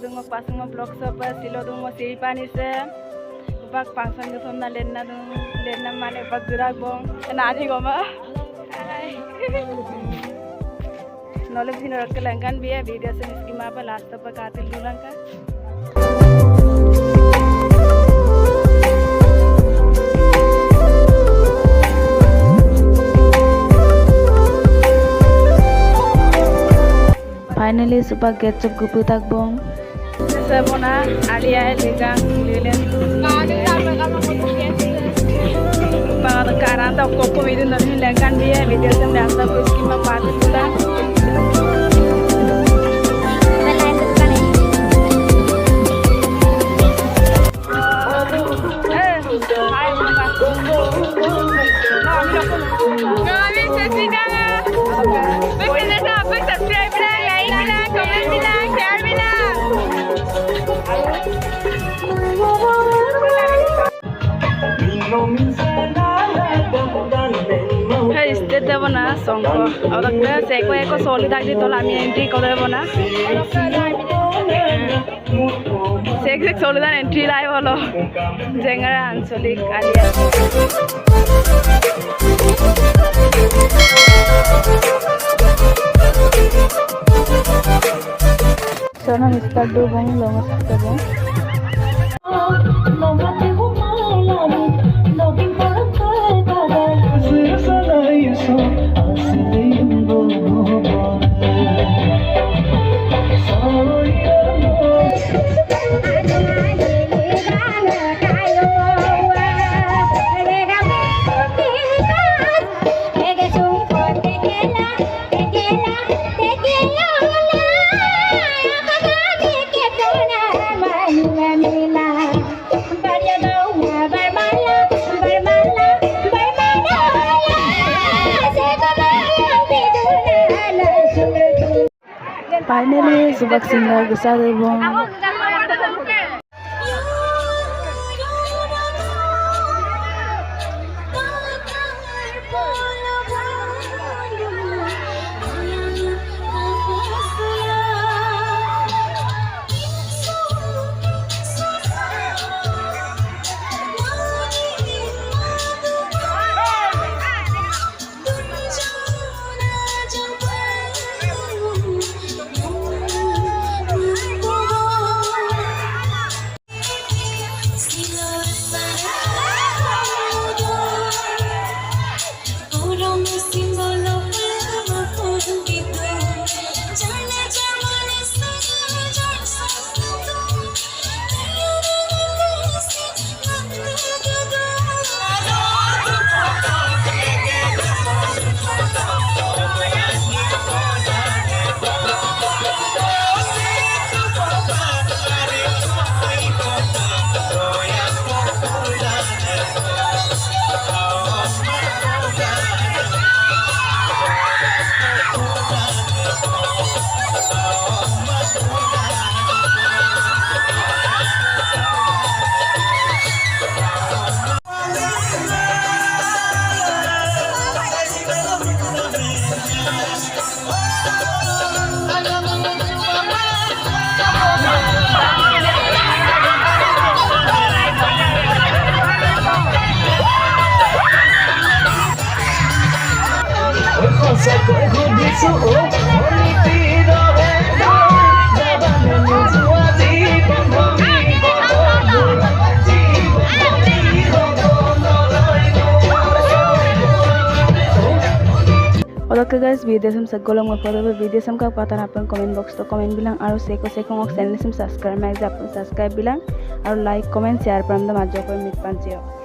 dung mo pasang mo blok sa pa silo dung mo siripan ise bak pangsang dung na lenna mane bak durak bong nani goma knowledge din rak langkan biya video se schema pa last pa katil dulang ka Finally, super ketchup gupu tak bong. Sabona alia ligang lilen. Pangat karan tak koko itu nanti langkan dia video sem data ko schema paat pula. দেব না সঙ্গ ওরা সেকো একো সলি থাকতে তো আমি entry করে দেব না সেক সলিদার entry লাই হলো জেঙ্গারা আঞ্চলিক আলিয়া সোনা mister do Bong long mister Bong Finally, Subak Singer Gesa Debong. Oke guys, video sem segolong foto video sem ka patan apun comment box to comment bilang aru seko ok channel sem subscribe subscribe bilang aru like comment share pram da majja ko mit panchio